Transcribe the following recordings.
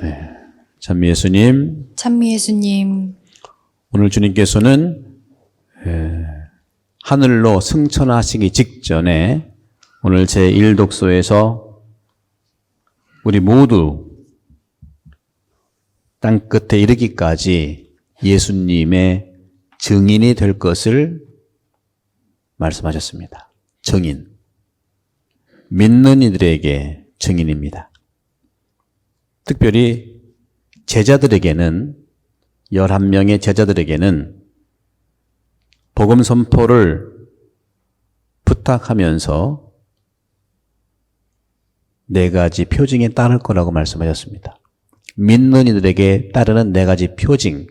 네. 찬미 예수님, 찬미 예수님, 오늘 주님께서는 하늘로 승천하시기 직전에 오늘 제1독서에서 우리 모두 땅끝에 이르기까지 예수님의 증인이 될 것을 말씀하셨습니다. 증인. 믿는 이들에게 증인입니다. 특별히 제자들에게는 11명의 제자들에게는 복음 선포를 부탁하면서 4가지 표징에 따를 거라고 말씀하셨습니다. 믿는 이들에게 따르는 4가지 표징.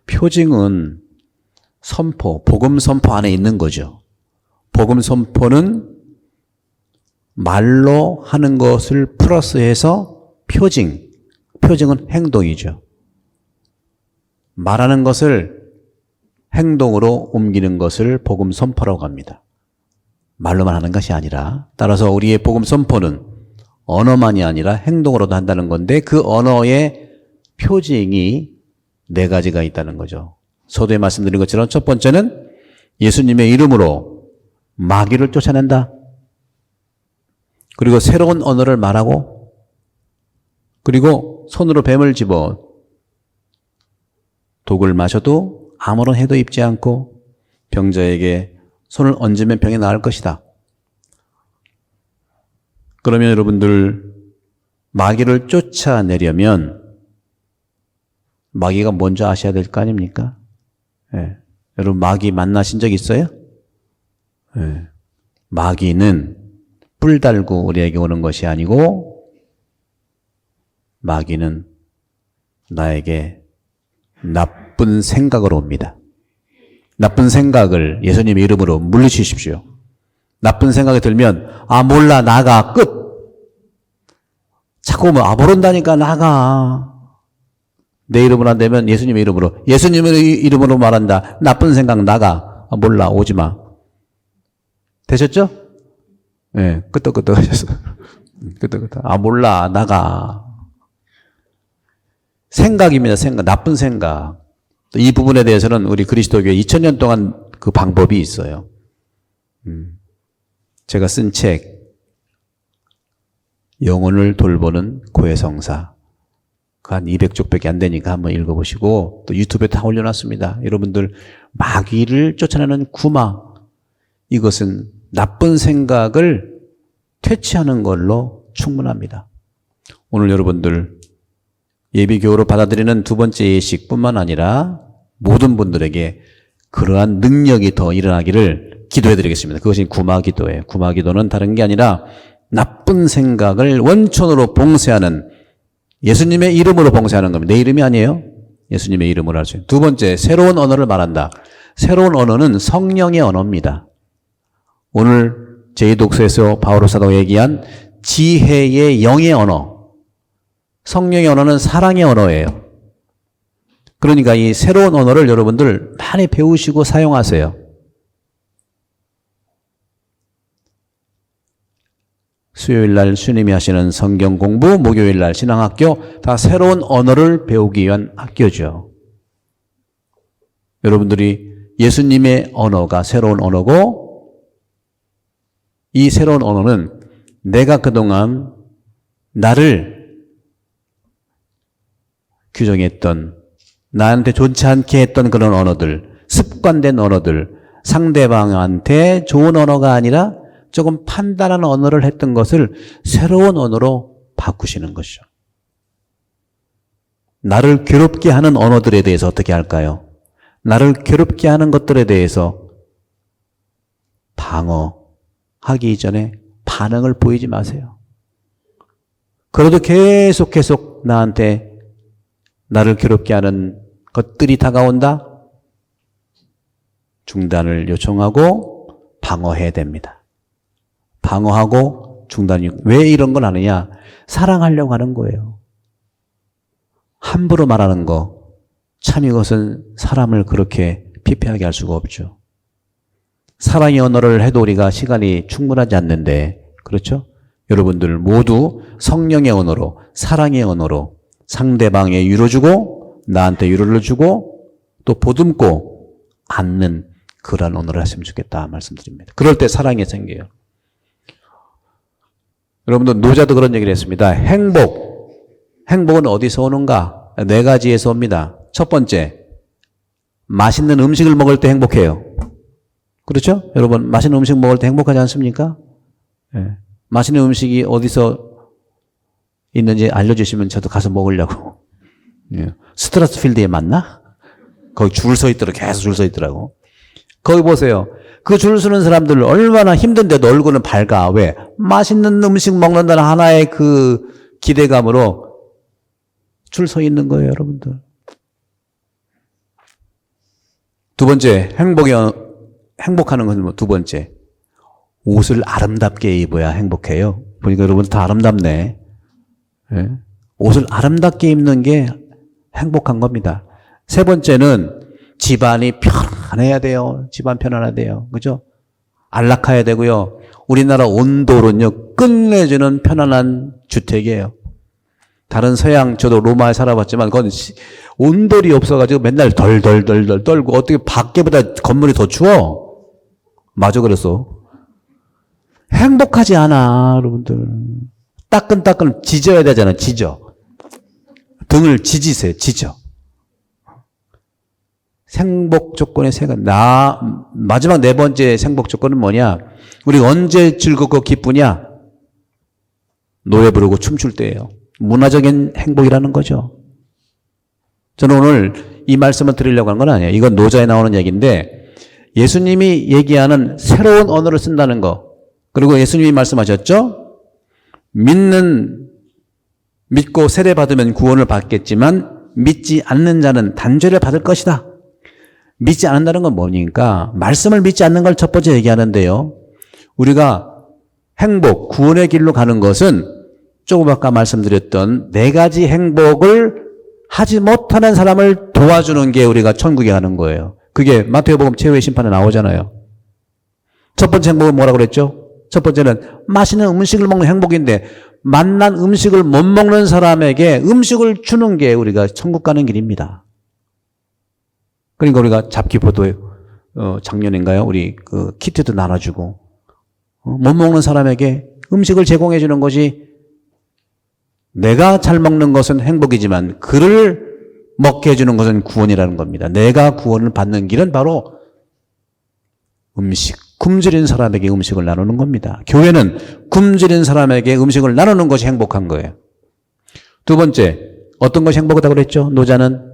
표징은 선포, 복음 선포 안에 있는 거죠. 복음 선포는 말로 하는 것을 플러스해서 표징. 표징은 행동이죠. 말하는 것을 행동으로 옮기는 것을 복음 선포라고 합니다. 말로만 하는 것이 아니라, 따라서 우리의 복음 선포는 언어만이 아니라 행동으로도 한다는 건데, 그 언어의 표징이 4가지가 있다는 거죠. 서두에 말씀드린 것처럼 첫 번째는 예수님의 이름으로 마귀를 쫓아낸다. 그리고 새로운 언어를 말하고, 그리고 손으로 뱀을 집어 독을 마셔도 아무런 해도 입지 않고 병자에게 손을 얹으면 병이 나을 것이다. 그러면 여러분들 마귀를 쫓아내려면 마귀가 뭔지 아셔야 될 거 아닙니까? 네. 여러분 마귀 만나신 적 있어요? 네. 마귀는 뿔 달고 우리에게 오는 것이 아니고 마귀는 나에게 나쁜 생각으로 옵니다. 나쁜 생각을 예수님의 이름으로 물리치십시오. 나쁜 생각이 들면 몰라 나가 끝. 자꾸 모른다니까 나가. 내 이름으로 안 되면 예수님의 이름으로, 예수님의 이름으로 말한다. 나쁜 생각 나가. 몰라 오지마. 되셨죠? 네, 끄떡끄떡 하셨어. 끄떡끄떡. 몰라 나가. 생각입니다. 생각. 나쁜 생각. 이 부분에 대해서는 우리 그리스도교회 2000년 동안 그 방법이 있어요. 제가 쓴 책, 영혼을 돌보는 고해성사. 그 한 200쪽밖에 안 되니까 한번 읽어보시고, 또 유튜브에 다 올려놨습니다. 여러분들, 마귀를 쫓아내는 구마. 이것은 나쁜 생각을 퇴치하는 걸로 충분합니다. 오늘 여러분들, 예비교우로 받아들이는 2번째 예식뿐만 아니라 모든 분들에게 그러한 능력이 더 일어나기를 기도해 드리겠습니다. 그것이 구마기도예요. 구마기도는 다른 게 아니라 나쁜 생각을 원천으로 봉쇄하는, 예수님의 이름으로 봉쇄하는 겁니다. 내 이름이 아니에요. 예수님의 이름으로 할 수 있는. 2번째, 새로운 언어를 말한다. 새로운 언어는 성령의 언어입니다. 오늘 제2독서에서 바오로 사도가 얘기한 지혜의 영의 언어, 성령의 언어는 사랑의 언어예요. 그러니까 이 새로운 언어를 여러분들 많이 배우시고 사용하세요. 수요일날 주님이 하시는 성경 공부, 목요일날 신앙학교, 다 새로운 언어를 배우기 위한 학교죠. 여러분들이 예수님의 언어가 새로운 언어고, 이 새로운 언어는 내가 그동안 나를 규정했던, 나한테 좋지 않게 했던 그런 언어들, 습관된 언어들, 상대방한테 좋은 언어가 아니라 조금 판단하는 언어를 했던 것을 새로운 언어로 바꾸시는 것이죠. 나를 괴롭게 하는 언어들에 대해서 어떻게 할까요? 나를 괴롭게 하는 것들에 대해서 방어하기 이전에 반응을 보이지 마세요. 그래도 계속 나한테 나를 괴롭게 하는 것들이 다가온다? 중단을 요청하고 방어해야 됩니다. 방어하고 중단이. 왜 이런 걸 하느냐? 사랑하려고 하는 거예요. 함부로 말하는 거, 참 이것은 사람을 그렇게 피폐하게 할 수가 없죠. 사랑의 언어를 해도 우리가 시간이 충분하지 않는데, 그렇죠? 여러분들 모두 성령의 언어로, 사랑의 언어로, 상대방에 위로 주고 나한테 위로를 주고 또 보듬고 안는 그런 오늘을 하시면 좋겠다 말씀드립니다. 그럴 때 사랑이 생겨요. 여러분들 노자도 그런 얘기를 했습니다. 행복은 어디서 오는가? 네 가지에서 옵니다. 첫 번째, 맛있는 음식을 먹을 때 행복해요. 그렇죠? 여러분 맛있는 음식 먹을 때 행복하지 않습니까? 네. 맛있는 음식이 어디서 있는지 알려주시면 저도 가서 먹으려고. 네. 스트라스필드에 맞나? 거기 줄 서 있더라고. 계속 줄 서 있더라고. 거기 보세요. 그 줄 서는 사람들 얼마나 힘든데도 얼굴은 밝아. 왜? 맛있는 음식 먹는다는 하나의 그 기대감으로 줄 서 있는 거예요, 여러분들. 두 번째, 행복하는 것은 두 번째. 옷을 아름답게 입어야 행복해요. 보니까 여러분 다 아름답네. 네? 옷을 아름답게 입는 게 행복한 겁니다. 세 번째는 집안이 편안해야 돼요. 집안 편안해야 돼요. 그죠? 안락해야 되고요. 우리나라 온돌은요, 끝내주는 편안한 주택이에요. 다른 서양, 저도 로마에 살아봤지만, 그건 온돌이 없어가지고 맨날 덜덜덜덜 떨고, 어떻게 밖에보다 건물이 더 추워? 맞아, 그랬어. 행복하지 않아, 여러분들. 따끈따끈 지져야 되잖아, 지져. 등을 지지세요, 지져. 행복 조건의 세 가지. 마지막 네 번째 행복 조건은 뭐냐? 우리가 언제 즐겁고 기쁘냐? 노래 부르고 춤출 때예요. 문화적인 행복이라는 거죠. 저는 오늘 이 말씀을 드리려고 한 건 아니에요. 이건 노자에 나오는 얘기인데 예수님이 얘기하는 새로운 언어를 쓴다는 거. 그리고 예수님이 말씀하셨죠? 믿고 세례받으면 구원을 받겠지만 믿지 않는 자는 단죄를 받을 것이다. 믿지 않는다는 건 뭐니까? 말씀을 믿지 않는 걸 첫 번째 얘기하는데요. 우리가 행복, 구원의 길로 가는 것은 조금 아까 말씀드렸던 네 가지 행복을 하지 못하는 사람을 도와주는 게 우리가 천국에 가는 거예요. 그게 마태복음 최후의 심판에 나오잖아요. 첫 번째 행복은 뭐라고 그랬죠? 첫 번째는 맛있는 음식을 먹는 행복인데 맛난 음식을 못 먹는 사람에게 음식을 주는 게 우리가 천국 가는 길입니다. 그러니까 우리가 잡기포도 작년인가요? 우리 그 키트도 나눠주고 못 먹는 사람에게 음식을 제공해 주는 것이 내가 잘 먹는 것은 행복이지만 그를 먹게 해주는 것은 구원이라는 겁니다. 내가 구원을 받는 길은 바로 음식, 굶주린 사람에게 음식을 나누는 겁니다. 교회는 굶주린 사람에게 음식을 나누는 것이 행복한 거예요. 두 번째, 어떤 것이 행복하다고 그랬죠? 노자는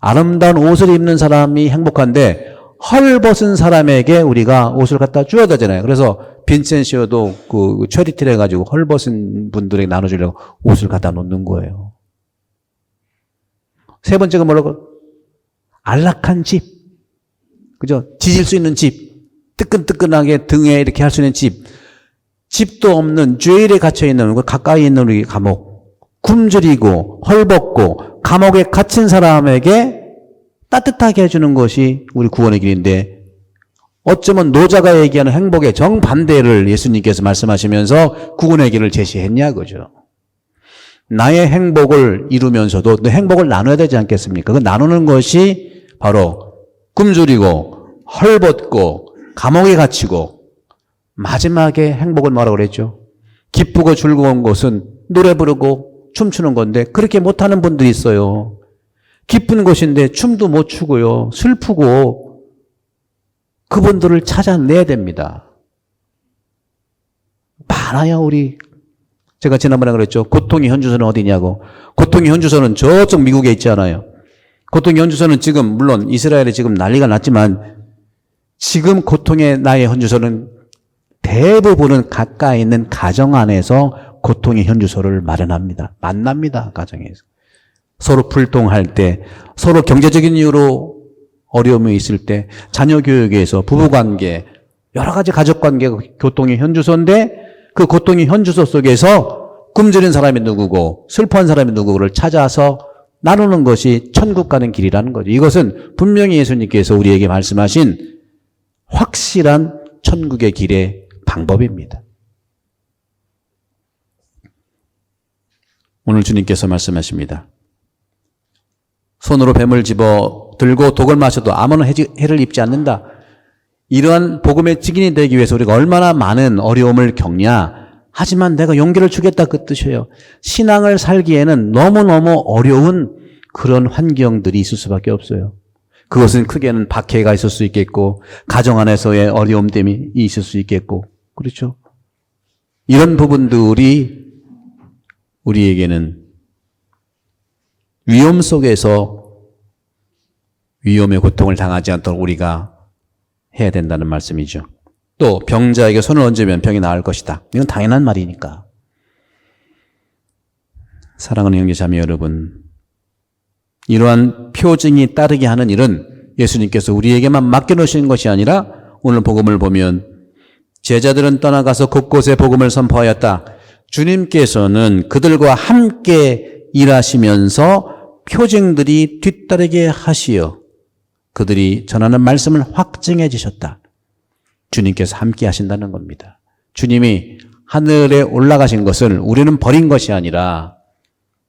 아름다운 옷을 입는 사람이 행복한데 헐벗은 사람에게 우리가 옷을 갖다 줘야 되잖아요. 그래서 빈센시오도 그 처리티를 해가지고 헐벗은 분들에게 나눠주려고 옷을 갖다 놓는 거예요. 세 번째가 뭐라고? 안락한 집. 그죠? 지질 수 있는 집. 뜨끈뜨끈하게 등에 이렇게 할 수 있는 집. 집도 없는 죄일에 갇혀있는 가까이 있는 우리 감옥. 굶주리고 헐벗고 감옥에 갇힌 사람에게 따뜻하게 해주는 것이 우리 구원의 길인데 어쩌면 노자가 얘기하는 행복의 정반대를 예수님께서 말씀하시면서 구원의 길을 제시했냐 그죠. 나의 행복을 이루면서도 너 행복을 나눠야 되지 않겠습니까? 그 나누는 것이 바로 굶주리고 헐벗고 감옥에 갇히고 마지막에 행복은 뭐라고 그랬죠? 기쁘고 즐거운 것은 노래 부르고 춤추는 건데 그렇게 못하는 분들이 있어요. 기쁜 것인데 춤도 못 추고요. 슬프고 그분들을 찾아내야 됩니다. 많아요 우리. 제가 지난번에 그랬죠. 고통의 현주소는 어디냐고. 고통의 현주소는 저쪽 미국에 있지 않아요. 고통의 현주소는 지금 물론 이스라엘에 지금 난리가 났지만 지금 고통의 나의 현주소는 대부분은 가까이 있는 가정 안에서 고통의 현주소를 마련합니다. 만납니다. 가정에서. 서로 불통할 때, 서로 경제적인 이유로 어려움이 있을 때, 자녀 교육에서 부부관계, 여러 가지 가족관계가 고통의 현주소인데 그 고통의 현주소 속에서 굶주린 사람이 누구고 슬퍼한 사람이 누구를 찾아서 나누는 것이 천국 가는 길이라는 거죠. 이것은 분명히 예수님께서 우리에게 말씀하신 확실한 천국의 길의 방법입니다. 오늘 주님께서 말씀하십니다. 손으로 뱀을 집어 들고 독을 마셔도 아무런 해를 입지 않는다. 이러한 복음의 증인이 되기 위해서 우리가 얼마나 많은 어려움을 겪냐. 하지만 내가 용기를 주겠다 그 뜻이에요. 신앙을 살기에는 너무너무 어려운 그런 환경들이 있을 수밖에 없어요. 그것은 크게는 박해가 있을 수 있겠고 가정 안에서의 어려움 때문에 있을 수 있겠고 그렇죠. 이런 부분들이 우리에게는 위험 속에서 위험의 고통을 당하지 않도록 우리가 해야 된다는 말씀이죠. 또 병자에게 손을 얹으면 병이 나을 것이다. 이건 당연한 말이니까. 사랑하는 형제자매 여러분, 이러한 표징이 따르게 하는 일은 예수님께서 우리에게만 맡겨놓으신 것이 아니라 오늘 복음을 보면 제자들은 떠나가서 곳곳에 복음을 선포하였다. 주님께서는 그들과 함께 일하시면서 표징들이 뒤따르게 하시어 그들이 전하는 말씀을 확증해 주셨다. 주님께서 함께 하신다는 겁니다. 주님이 하늘에 올라가신 것을 우리는 버린 것이 아니라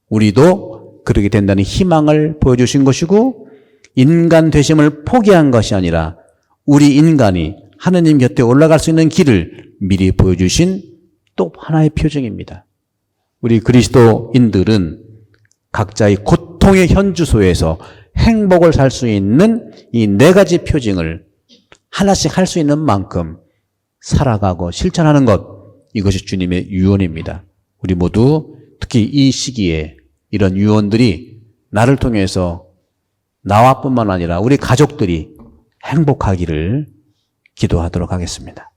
우리도 그렇게 된다는 희망을 보여주신 것이고 인간 되심을 포기한 것이 아니라 우리 인간이 하느님 곁에 올라갈 수 있는 길을 미리 보여주신 또 하나의 표징입니다. 우리 그리스도인들은 각자의 고통의 현주소에서 행복을 살 수 있는 이 네 가지 표징을 하나씩 할 수 있는 만큼 살아가고 실천하는 것, 이것이 주님의 유언입니다. 우리 모두 특히 이 시기에 이런 유언들이 나를 통해서 나와 뿐만 아니라 우리 가족들이 행복하기를 기도하도록 하겠습니다.